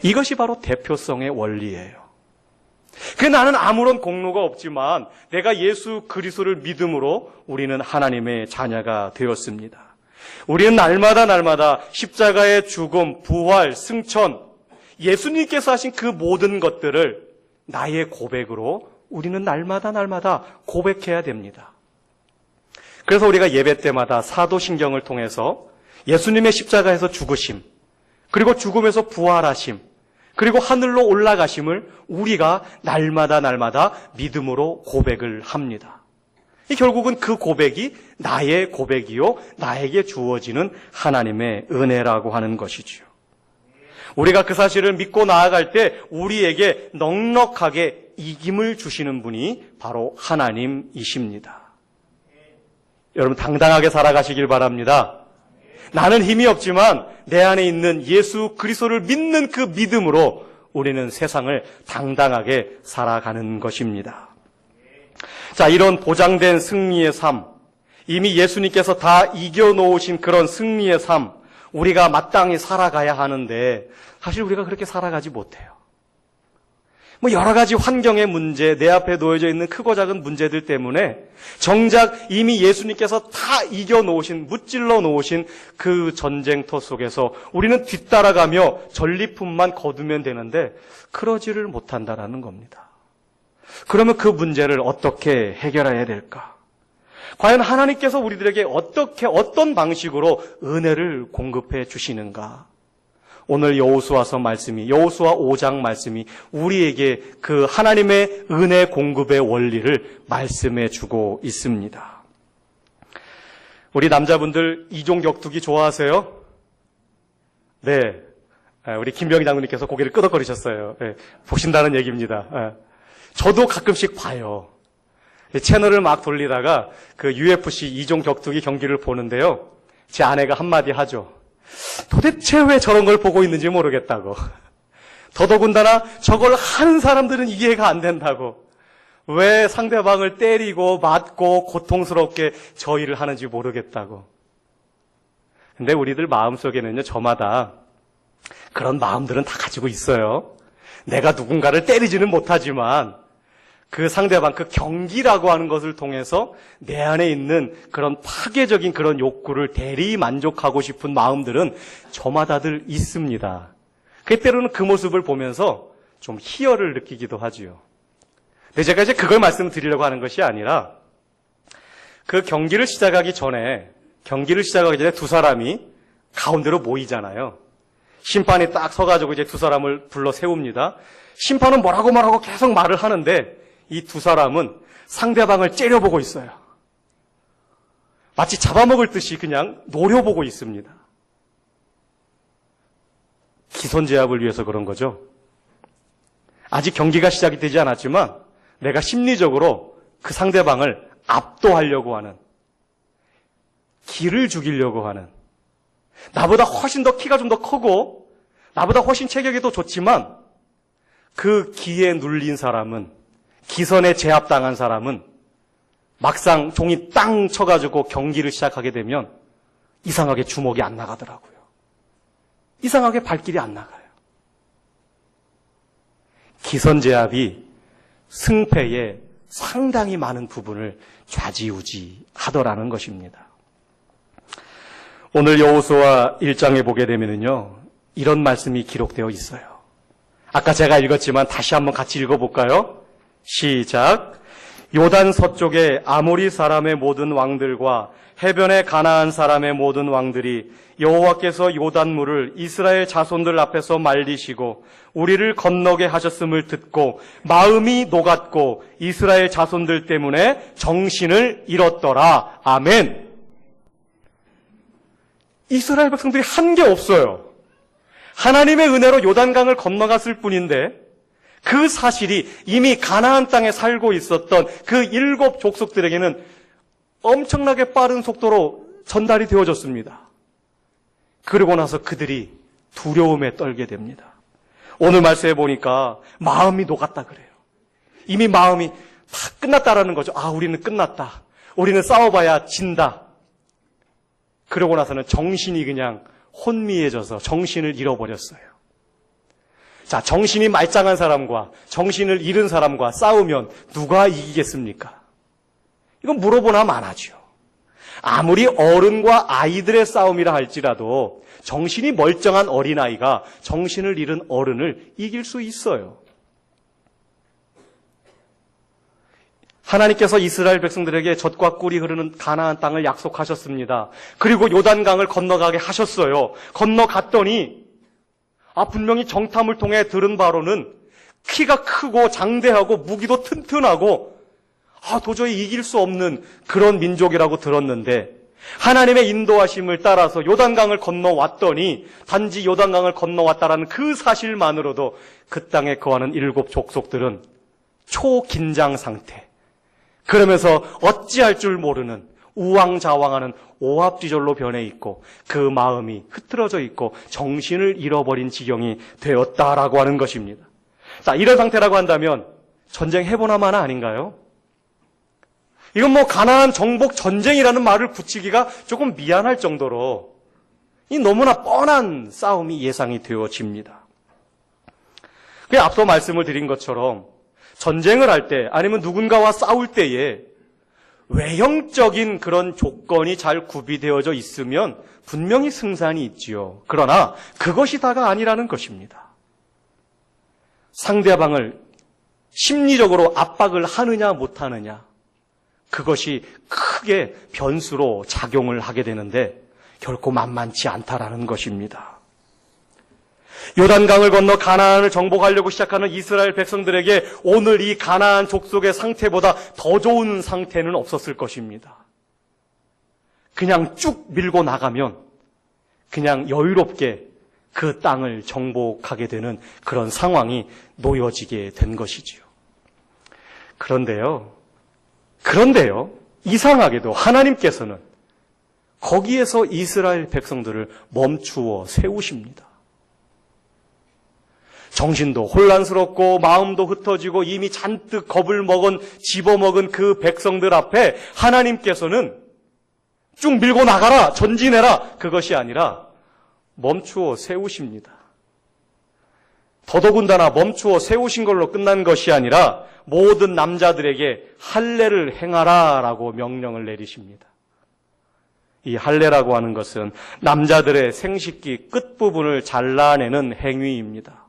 이것이 바로 대표성의 원리예요. 그 나는 아무런 공로가 없지만 내가 예수 그리스도를 믿음으로 우리는 하나님의 자녀가 되었습니다. 우리는 날마다 십자가의 죽음, 부활, 승천, 예수님께서 하신 그 모든 것들을 나의 고백으로 우리는 날마다 고백해야 됩니다. 그래서 우리가 예배 때마다 사도신경을 통해서 예수님의 십자가에서 죽으심, 그리고 죽음에서 부활하심, 그리고 하늘로 올라가심을 우리가 날마다 믿음으로 고백을 합니다. 결국은 그 고백이 나의 고백이요, 나에게 주어지는 하나님의 은혜라고 하는 것이지요. 우리가 그 사실을 믿고 나아갈 때 우리에게 넉넉하게 이김을 주시는 분이 바로 하나님이십니다. 여러분 당당하게 살아가시길 바랍니다. 나는 힘이 없지만 내 안에 있는 예수 그리스도를 믿는 그 믿음으로 우리는 세상을 당당하게 살아가는 것입니다. 자, 이런 보장된 승리의 삶, 이미 예수님께서 다 이겨놓으신 그런 승리의 삶, 우리가 마땅히 살아가야 하는데 사실 우리가 그렇게 살아가지 못해요. 여러 가지 환경의 문제, 내 앞에 놓여져 있는 크고 작은 문제들 때문에 정작 이미 예수님께서 다 이겨놓으신, 무찔러 놓으신 그 전쟁터 속에서 우리는 뒤따라가며 전리품만 거두면 되는데 그러지를 못한다라는 겁니다. 그러면 그 문제를 어떻게 해결해야 될까? 과연 하나님께서 우리들에게 어떤 방식으로 은혜를 공급해 주시는가? 오늘 여호수아서 말씀이, 여호수아 5장 말씀이 우리에게 그 하나님의 은혜 공급의 원리를 말씀해 주고 있습니다. 우리 남자분들 이종 격투기 좋아하세요? 네. 우리 김병희 장군님께서 고개를 끄덕거리셨어요. 네. 보신다는 얘기입니다. 저도 가끔씩 봐요. 채널을 막 돌리다가 그 UFC 이종 격투기 경기를 보는데요. 제 아내가 한마디 하죠. 도대체 왜 저런 걸 보고 있는지 모르겠다고. 더더군다나 저걸 하는 사람들은 이해가 안 된다고. 왜 상대방을 때리고 맞고 고통스럽게 저 일을 하는지 모르겠다고. 근데 우리들 마음속에는요, 저마다 그런 마음들은 다 가지고 있어요. 내가 누군가를 때리지는 못하지만 그 상대방, 그 경기라고 하는 것을 통해서 내 안에 있는 그런 파괴적인 그런 욕구를 대리 만족하고 싶은 마음들은 저마다들 있습니다. 때로는 그 모습을 보면서 좀 희열을 느끼기도 하지요. 근데 제가 이제 그걸 말씀드리려고 하는 것이 아니라 그 경기를 시작하기 전에 두 사람이 가운데로 모이잖아요. 심판이 딱 서가지고 이제 두 사람을 불러 세웁니다. 심판은 뭐라고 계속 말을 하는데 이 두 사람은 상대방을 째려보고 있어요. 마치 잡아먹을 듯이 그냥 노려보고 있습니다. 기선제압을 위해서 그런 거죠. 아직 경기가 시작이 되지 않았지만 내가 심리적으로 그 상대방을 압도하려고 하는, 기를 죽이려고 하는, 나보다 훨씬 더 키가 좀 더 크고 나보다 훨씬 체격이 더 좋지만 그 기에 눌린 사람은, 기선에 제압당한 사람은 막상 종이 땅 쳐가지고 경기를 시작하게 되면 이상하게 주먹이 안 나가더라고요. 이상하게 발길이 안 나가요. 기선제압이 승패에 상당히 많은 부분을 좌지우지하더라는 것입니다. 오늘 여호수아 1장에 보게 되면요, 이런 말씀이 기록되어 있어요. 아까 제가 읽었지만 다시 한번 같이 읽어볼까요? 시작. 요단 서쪽의 아모리 사람의 모든 왕들과 해변의 가나안 사람의 모든 왕들이 여호와께서 요단물을 이스라엘 자손들 앞에서 말리시고 우리를 건너게 하셨음을 듣고 마음이 녹았고 이스라엘 자손들 때문에 정신을 잃었더라. 아멘. 이스라엘 백성들이 한 게 없어요. 하나님의 은혜로 요단강을 건너갔을 뿐인데 그 사실이 이미 가나안 땅에 살고 있었던 그 7 족속들에게는 엄청나게 빠른 속도로 전달이 되어졌습니다. 그러고 나서 그들이 두려움에 떨게 됩니다. 오늘 말씀해 보니까 마음이 녹았다 그래요. 이미 마음이 다 끝났다라는 거죠. 아, 우리는 끝났다. 우리는 싸워봐야 진다. 그러고 나서는 정신이 그냥 혼미해져서 정신을 잃어버렸어요. 자, 정신이 말짱한 사람과 정신을 잃은 사람과 싸우면 누가 이기겠습니까? 이건 물어보나 마나죠. 아무리 어른과 아이들의 싸움이라 할지라도 정신이 멀쩡한 어린아이가 정신을 잃은 어른을 이길 수 있어요. 하나님께서 이스라엘 백성들에게 젖과 꿀이 흐르는 가나안 땅을 약속하셨습니다. 그리고 요단강을 건너가게 하셨어요. 건너갔더니 분명히 정탐을 통해 들은 바로는 키가 크고 장대하고 무기도 튼튼하고 도저히 이길 수 없는 그런 민족이라고 들었는데 하나님의 인도하심을 따라서 요단강을 건너왔더니 단지 요단강을 건너왔다라는 그 사실만으로도 그 땅에 거하는 7 족속들은 초긴장 상태, 그러면서 어찌할 줄 모르는 우왕좌왕하는 오합지졸로 변해 있고 그 마음이 흐트러져 있고 정신을 잃어버린 지경이 되었다라고 하는 것입니다. 자, 이런 상태라고 한다면 전쟁 해보나 마나 아닌가요? 이건 가나안 정복 전쟁이라는 말을 붙이기가 조금 미안할 정도로 이 너무나 뻔한 싸움이 예상이 되어집니다. 앞서 말씀을 드린 것처럼 전쟁을 할 때 아니면 누군가와 싸울 때에 외형적인 그런 조건이 잘 구비되어져 있으면 분명히 승산이 있지요. 그러나 그것이 다가 아니라는 것입니다. 상대방을 심리적으로 압박을 하느냐 못하느냐, 그것이 크게 변수로 작용을 하게 되는데 결코 만만치 않다라는 것입니다. 요단강을 건너 가나안을 정복하려고 시작하는 이스라엘 백성들에게 오늘 이 가나안 족속의 상태보다 더 좋은 상태는 없었을 것입니다. 그냥 쭉 밀고 나가면 그냥 여유롭게 그 땅을 정복하게 되는 그런 상황이 놓여지게 된 것이지요. 그런데요, 이상하게도 하나님께서는 거기에서 이스라엘 백성들을 멈추어 세우십니다. 정신도 혼란스럽고 마음도 흩어지고 이미 잔뜩 겁을 집어먹은 그 백성들 앞에 하나님께서는 쭉 밀고 나가라, 전진해라, 그것이 아니라 멈추어 세우십니다. 더더군다나 멈추어 세우신 걸로 끝난 것이 아니라 모든 남자들에게 할례를 행하라라고 명령을 내리십니다. 이 할례라고 하는 것은 남자들의 생식기 끝부분을 잘라내는 행위입니다.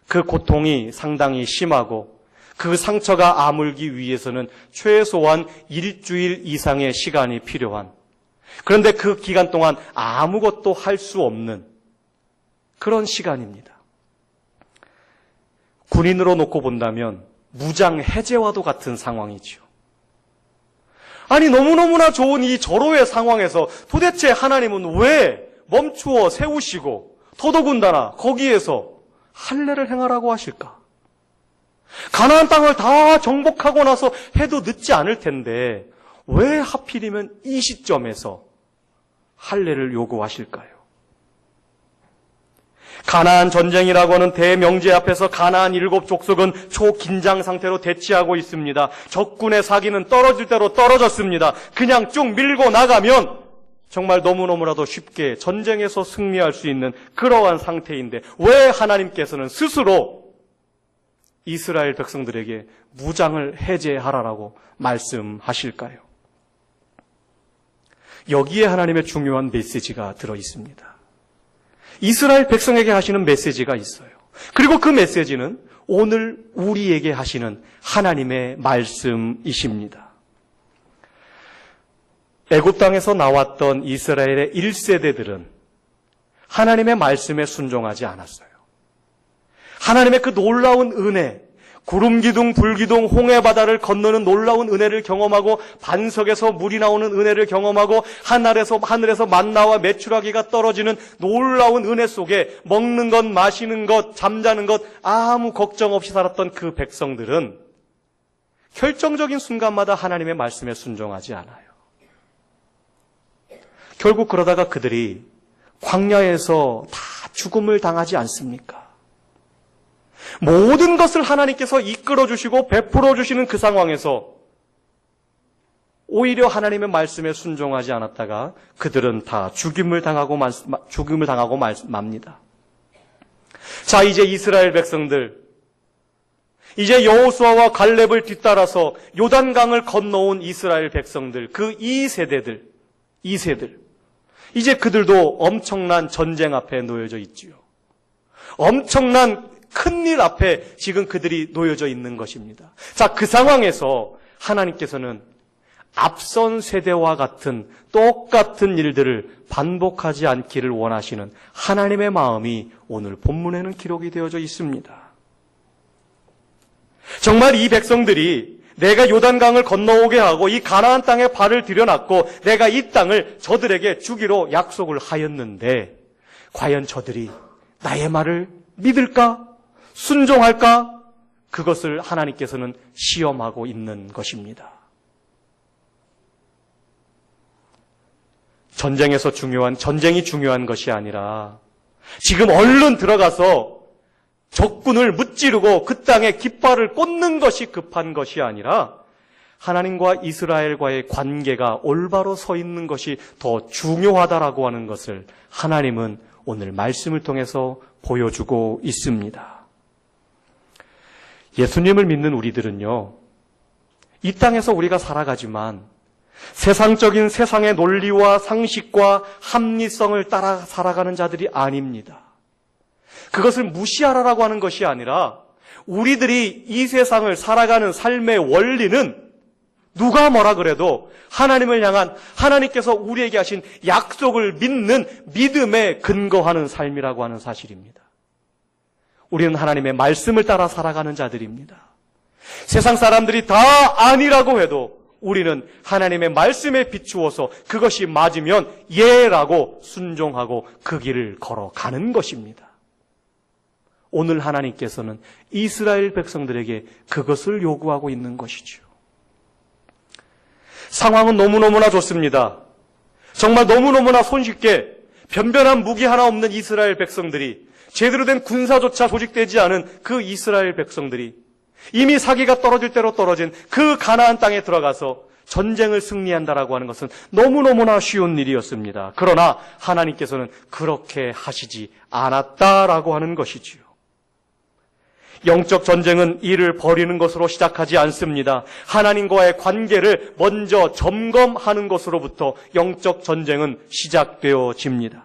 그 고통이 상당히 심하고 그 상처가 아물기 위해서는 최소한 일주일 이상의 시간이 필요한, 그런데 그 기간 동안 아무것도 할 수 없는 그런 시간입니다. 군인으로 놓고 본다면 무장 해제와도 같은 상황이죠. 아니, 너무너무나 좋은 이 절호의 상황에서 도대체 하나님은 왜 멈추어 세우시고 더더군다나 거기에서 할례를 행하라고 하실까? 가나안 땅을 다 정복하고 나서 해도 늦지 않을 텐데 왜 하필이면 이 시점에서 할례를 요구하실까요? 가나안 전쟁이라고 하는 대명제 앞에서 가나안 7 족속은 초긴장 상태로 대치하고 있습니다. 적군의 사기는 떨어질 대로 떨어졌습니다. 그냥 쭉 밀고 나가면 정말 너무너무나도 쉽게 전쟁에서 승리할 수 있는 그러한 상태인데 왜 하나님께서는 스스로 이스라엘 백성들에게 무장을 해제하라라고 말씀하실까요? 여기에 하나님의 중요한 메시지가 들어있습니다. 이스라엘 백성에게 하시는 메시지가 있어요. 그리고 그 메시지는 오늘 우리에게 하시는 하나님의 말씀이십니다. 애굽 땅에서 나왔던 이스라엘의 1세대들은 하나님의 말씀에 순종하지 않았어요. 하나님의 그 놀라운 은혜, 구름기둥, 불기둥, 홍해바다를 건너는 놀라운 은혜를 경험하고 반석에서 물이 나오는 은혜를 경험하고 하늘에서 만나와 메추라기가 떨어지는 놀라운 은혜 속에 먹는 것, 마시는 것, 잠자는 것 아무 걱정 없이 살았던 그 백성들은 결정적인 순간마다 하나님의 말씀에 순종하지 않아요. 결국 그러다가 그들이 광야에서 다 죽음을 당하지 않습니까? 모든 것을 하나님께서 이끌어 주시고 베풀어 주시는 그 상황에서 오히려 하나님의 말씀에 순종하지 않았다가 그들은 다 죽임을 당하고 맙니다. 자, 이제 이스라엘 백성들, 이제 여호수아와 갈렙을 뒤따라서 요단강을 건너온 이스라엘 백성들, 그 2세대들, 이제 그들도 엄청난 전쟁 앞에 놓여져 있지요. 엄청난 큰일 앞에 지금 그들이 놓여져 있는 것입니다. 자, 그 상황에서 하나님께서는 앞선 세대와 같은 똑같은 일들을 반복하지 않기를 원하시는 하나님의 마음이 오늘 본문에는 기록이 되어져 있습니다. 정말 이 백성들이 내가 요단강을 건너오게 하고 이 가나안 땅에 발을 들여놨고 내가 이 땅을 저들에게 주기로 약속을 하였는데 과연 저들이 나의 말을 믿을까? 순종할까? 그것을 하나님께서는 시험하고 있는 것입니다. 전쟁이 중요한 것이 아니라 지금 얼른 들어가서 적군을 무찌르고 그 땅에 깃발을 꽂는 것이 급한 것이 아니라 하나님과 이스라엘과의 관계가 올바로 서 있는 것이 더 중요하다라고 하는 것을 하나님은 오늘 말씀을 통해서 보여주고 있습니다. 예수님을 믿는 우리들은요, 이 땅에서 우리가 살아가지만 세상적인 세상의 논리와 상식과 합리성을 따라 살아가는 자들이 아닙니다. 그것을 무시하라라고 하는 것이 아니라 우리들이 이 세상을 살아가는 삶의 원리는 누가 뭐라 그래도 하나님을 향한 하나님께서 우리에게 하신 약속을 믿는 믿음에 근거하는 삶이라고 하는 사실입니다. 우리는 하나님의 말씀을 따라 살아가는 자들입니다. 세상 사람들이 다 아니라고 해도 우리는 하나님의 말씀에 비추어서 그것이 맞으면 예라고 순종하고 그 길을 걸어가는 것입니다. 오늘 하나님께서는 이스라엘 백성들에게 그것을 요구하고 있는 것이죠. 상황은 너무너무나 좋습니다. 정말 너무너무나 손쉽게 변변한 무기 하나 없는 이스라엘 백성들이, 제대로 된 군사조차 조직되지 않은 그 이스라엘 백성들이 이미 사기가 떨어질 대로 떨어진 그 가나안 땅에 들어가서 전쟁을 승리한다라고 하는 것은 너무너무나 쉬운 일이었습니다. 그러나 하나님께서는 그렇게 하시지 않았다라고 하는 것이지요. 영적 전쟁은 이를 벌이는 것으로 시작하지 않습니다. 하나님과의 관계를 먼저 점검하는 것으로부터 영적 전쟁은 시작되어집니다.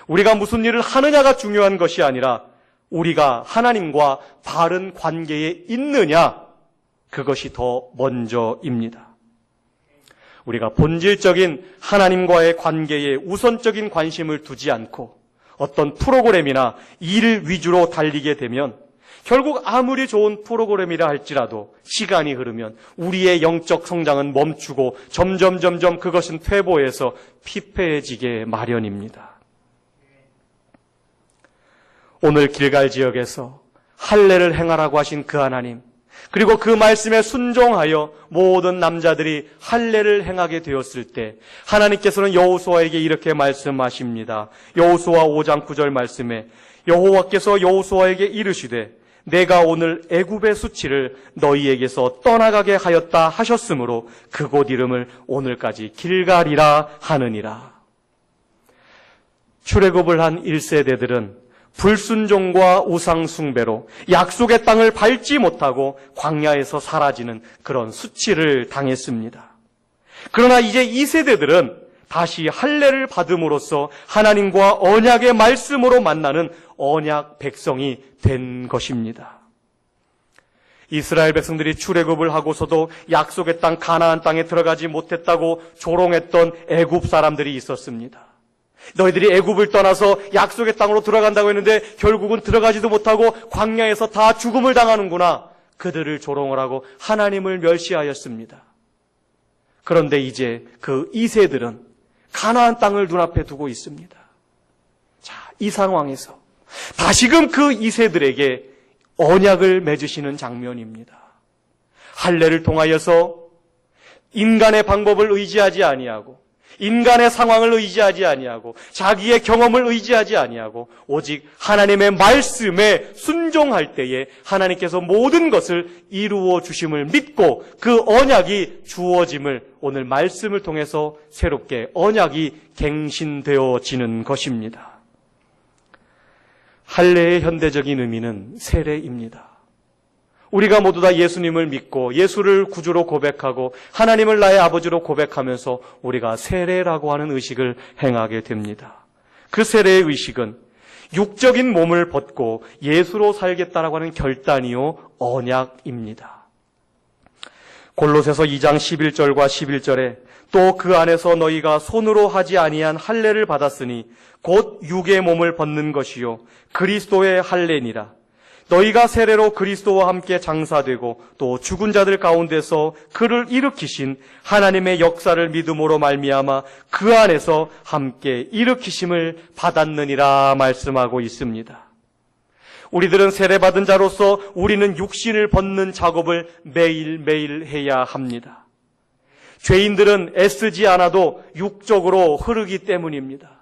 우리가 무슨 일을 하느냐가 중요한 것이 아니라 우리가 하나님과 바른 관계에 있느냐, 그것이 더 먼저입니다. 우리가 본질적인 하나님과의 관계에 우선적인 관심을 두지 않고 어떤 프로그램이나 일 위주로 달리게 되면 결국 아무리 좋은 프로그램이라 할지라도 시간이 흐르면 우리의 영적 성장은 멈추고 점점 그것은 퇴보해서 피폐해지게 마련입니다. 오늘 길갈 지역에서 할례를 행하라고 하신 그 하나님, 그리고 그 말씀에 순종하여 모든 남자들이 할례를 행하게 되었을 때 하나님께서는 여호수아에게 이렇게 말씀하십니다. 여호수아 5장 9절 말씀에 여호와께서 여호수아에게 이르시되 내가 오늘 애굽의 수치를 너희에게서 떠나가게 하였다 하셨으므로 그곳 이름을 오늘까지 길갈이라 하느니라. 출애굽을 한 1세대들은 불순종과 우상숭배로 약속의 땅을 밟지 못하고 광야에서 사라지는 그런 수치를 당했습니다. 그러나 이제 2세대들은 다시 할례를 받음으로써 하나님과 언약의 말씀으로 만나는 언약 백성이 된 것입니다. 이스라엘 백성들이 출애굽을 하고서도 약속의 땅 가나안 땅에 들어가지 못했다고 조롱했던 애굽 사람들이 있었습니다. 너희들이 애굽을 떠나서 약속의 땅으로 들어간다고 했는데 결국은 들어가지도 못하고 광야에서 다 죽음을 당하는구나. 그들을 조롱을 하고 하나님을 멸시하였습니다. 그런데 이제 그 2세들은 가나안 땅을 눈앞에 두고 있습니다. 자, 이 상황에서 다시금 그 2세들에게 언약을 맺으시는 장면입니다. 할례를 통하여서 인간의 방법을 의지하지 아니하고 인간의 상황을 의지하지 아니하고 자기의 경험을 의지하지 아니하고 오직 하나님의 말씀에 순종할 때에 하나님께서 모든 것을 이루어 주심을 믿고 그 언약이 주어짐을 오늘 말씀을 통해서 새롭게 언약이 갱신되어지는 것입니다. 할례의 현대적인 의미는 세례입니다. 우리가 모두 다 예수님을 믿고 예수를 구주로 고백하고 하나님을 나의 아버지로 고백하면서 우리가 세례라고 하는 의식을 행하게 됩니다. 그 세례의 의식은 육적인 몸을 벗고 예수로 살겠다라고 하는 결단이요 언약입니다. 골로새서 2장 11절과 11절에 또 그 안에서 너희가 손으로 하지 아니한 할례를 받았으니 곧 육의 몸을 벗는 것이요 그리스도의 할례니라. 너희가 세례로 그리스도와 함께 장사되고 또 죽은 자들 가운데서 그를 일으키신 하나님의 역사를 믿음으로 말미암아 그 안에서 함께 일으키심을 받았느니라 말씀하고 있습니다. 우리들은 세례받은 자로서 우리는 육신을 벗는 작업을 매일매일 해야 합니다. 죄인들은 애쓰지 않아도 육적으로 흐르기 때문입니다.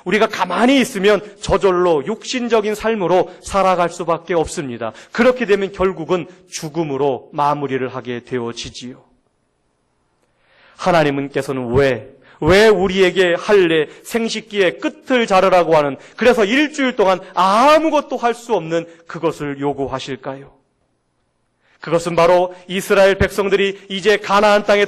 우리가 가만히 있으면 저절로 육신적인 삶으로 살아갈 수밖에 없습니다. 그렇게 되면 결국은 죽음으로 마무리를 하게 되어지지요. 하나님께서는 왜 우리에게 할례, 생식기의 끝을 자르라고 하는, 그래서 일주일 동안 아무것도 할 수 없는 그것을 요구하실까요? 그것은 바로 이스라엘 백성들이 이제 가나안 땅에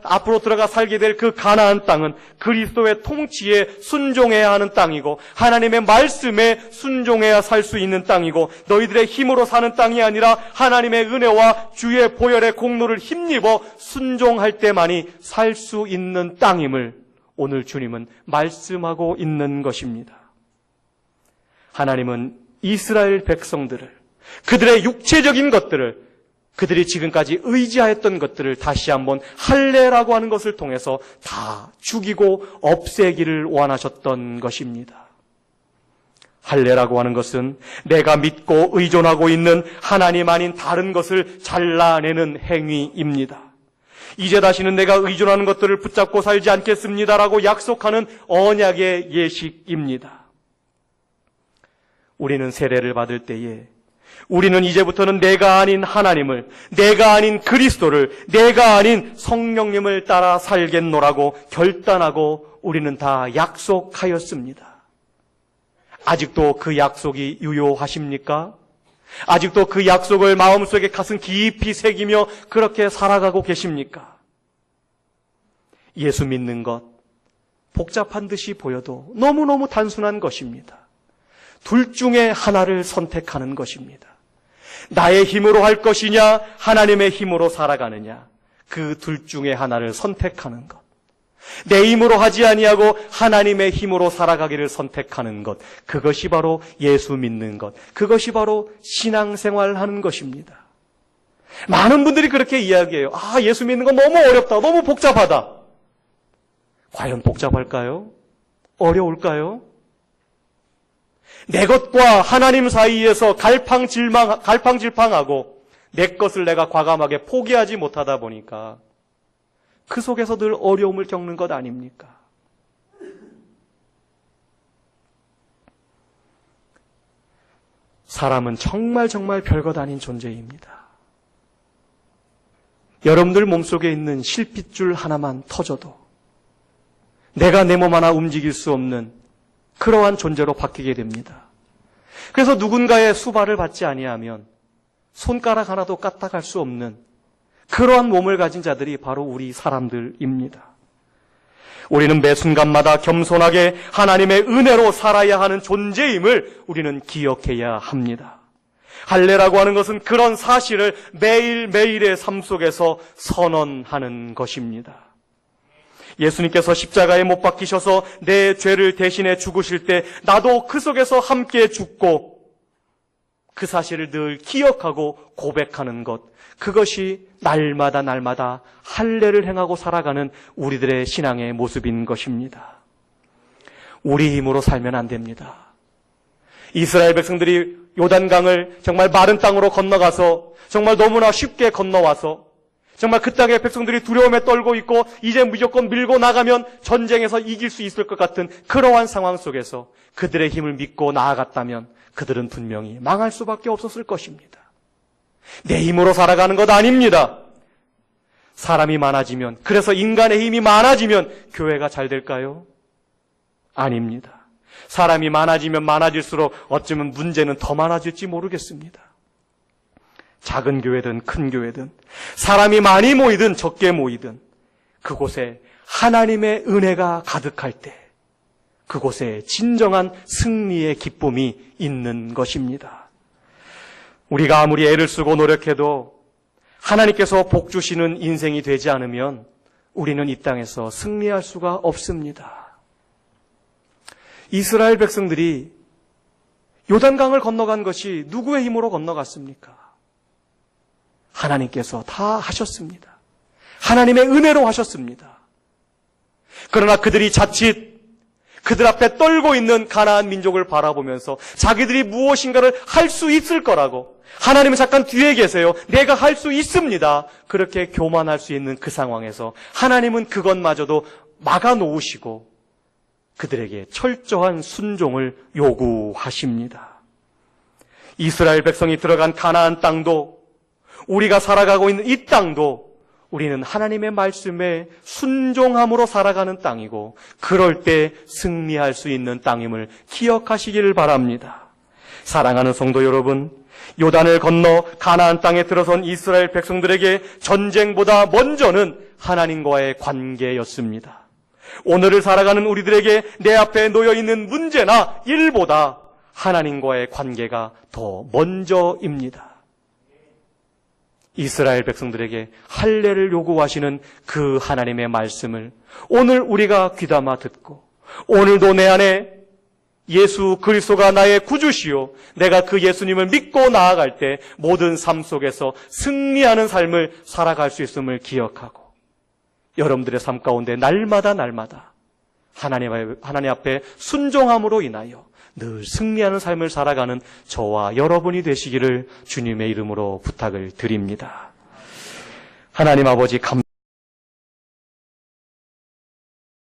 앞으로 들어가 살게 될 그 가나안 땅은 그리스도의 통치에 순종해야 하는 땅이고 하나님의 말씀에 순종해야 살 수 있는 땅이고 너희들의 힘으로 사는 땅이 아니라 하나님의 은혜와 주의 보혈의 공로를 힘입어 순종할 때만이 살 수 있는 땅임을 오늘 주님은 말씀하고 있는 것입니다. 하나님은 이스라엘 백성들을, 그들의 육체적인 것들을, 그들이 지금까지 의지하였던 것들을 다시 한번 할례라고 하는 것을 통해서 다 죽이고 없애기를 원하셨던 것입니다. 할례라고 하는 것은 내가 믿고 의존하고 있는 하나님 아닌 다른 것을 잘라내는 행위입니다. 이제 다시는 내가 의존하는 것들을 붙잡고 살지 않겠습니다라고 약속하는 언약의 예식입니다. 우리는 세례를 받을 때에 우리는 이제부터는 내가 아닌 하나님을, 내가 아닌 그리스도를, 내가 아닌 성령님을 따라 살겠노라고 결단하고 우리는 다 약속하였습니다. 아직도 그 약속이 유효하십니까? 아직도 그 약속을 마음속에 가슴 깊이 새기며 그렇게 살아가고 계십니까? 예수 믿는 것, 복잡한 듯이 보여도 너무너무 단순한 것입니다. 둘 중에 하나를 선택하는 것입니다. 나의 힘으로 할 것이냐, 하나님의 힘으로 살아가느냐, 그 둘 중에 하나를 선택하는 것. 내 힘으로 하지 아니하고 하나님의 힘으로 살아가기를 선택하는 것, 그것이 바로 예수 믿는 것, 그것이 바로 신앙생활하는 것입니다. 많은 분들이 그렇게 이야기해요. 예수 믿는 건 너무 어렵다, 너무 복잡하다. 과연 복잡할까요? 어려울까요? 내 것과 하나님 사이에서 갈팡질팡하고 내 것을 내가 과감하게 포기하지 못하다 보니까 그 속에서 늘 어려움을 겪는 것 아닙니까? 사람은 정말 별것 아닌 존재입니다. 여러분들 몸속에 있는 실핏줄 하나만 터져도 내가 내 몸 하나 움직일 수 없는 그러한 존재로 바뀌게 됩니다. 그래서 누군가의 수발을 받지 아니하면 손가락 하나도 까딱할 수 없는 그러한 몸을 가진 자들이 바로 우리 사람들입니다. 우리는 매 순간마다 겸손하게 하나님의 은혜로 살아야 하는 존재임을 우리는 기억해야 합니다. 할례라고 하는 것은 그런 사실을 매일매일의 삶 속에서 선언하는 것입니다. 예수님께서 십자가에 못 박히셔서 내 죄를 대신해 죽으실 때 나도 그 속에서 함께 죽고 그 사실을 늘 기억하고 고백하는 것, 그것이 날마다 할례를 행하고 살아가는 우리들의 신앙의 모습인 것입니다. 우리 힘으로 살면 안 됩니다. 이스라엘 백성들이 요단강을 정말 마른 땅으로 건너가서 정말 너무나 쉽게 건너와서 정말 그 땅의 백성들이 두려움에 떨고 있고 이제 무조건 밀고 나가면 전쟁에서 이길 수 있을 것 같은 그러한 상황 속에서 그들의 힘을 믿고 나아갔다면 그들은 분명히 망할 수밖에 없었을 것입니다. 내 힘으로 살아가는 것 아닙니다. 사람이 많아지면, 그래서 인간의 힘이 많아지면 교회가 잘 될까요? 아닙니다. 사람이 많아지면 많아질수록 어쩌면 문제는 더 많아질지 모르겠습니다. 작은 교회든 큰 교회든 사람이 많이 모이든 적게 모이든 그곳에 하나님의 은혜가 가득할 때 그곳에 진정한 승리의 기쁨이 있는 것입니다. 우리가 아무리 애를 쓰고 노력해도 하나님께서 복 주시는 인생이 되지 않으면 우리는 이 땅에서 승리할 수가 없습니다. 이스라엘 백성들이 요단강을 건너간 것이 누구의 힘으로 건너갔습니까? 하나님께서 다 하셨습니다. 하나님의 은혜로 하셨습니다. 그러나 그들이 자칫 그들 앞에 떨고 있는 가나안 민족을 바라보면서 자기들이 무엇인가를 할 수 있을 거라고, 하나님은 잠깐 뒤에 계세요, 내가 할 수 있습니다, 그렇게 교만할 수 있는 그 상황에서 하나님은 그것마저도 막아놓으시고 그들에게 철저한 순종을 요구하십니다. 이스라엘 백성이 들어간 가나안 땅도, 우리가 살아가고 있는 이 땅도 우리는 하나님의 말씀에 순종함으로 살아가는 땅이고, 그럴 때 승리할 수 있는 땅임을 기억하시기를 바랍니다. 사랑하는 성도 여러분, 요단을 건너 가나안 땅에 들어선 이스라엘 백성들에게 전쟁보다 먼저는 하나님과의 관계였습니다. 오늘을 살아가는 우리들에게 내 앞에 놓여있는 문제나 일보다 하나님과의 관계가 더 먼저입니다. 이스라엘 백성들에게 할례를 요구하시는 그 하나님의 말씀을 오늘 우리가 귀담아 듣고, 오늘도 내 안에 예수 그리스도가 나의 구주시요, 내가 그 예수님을 믿고 나아갈 때 모든 삶 속에서 승리하는 삶을 살아갈 수 있음을 기억하고, 여러분들의 삶 가운데 날마다 하나님 앞에 순종함으로 인하여 늘 승리하는 삶을 살아가는 저와 여러분이 되시기를 주님의 이름으로 부탁을 드립니다. 하나님 아버지,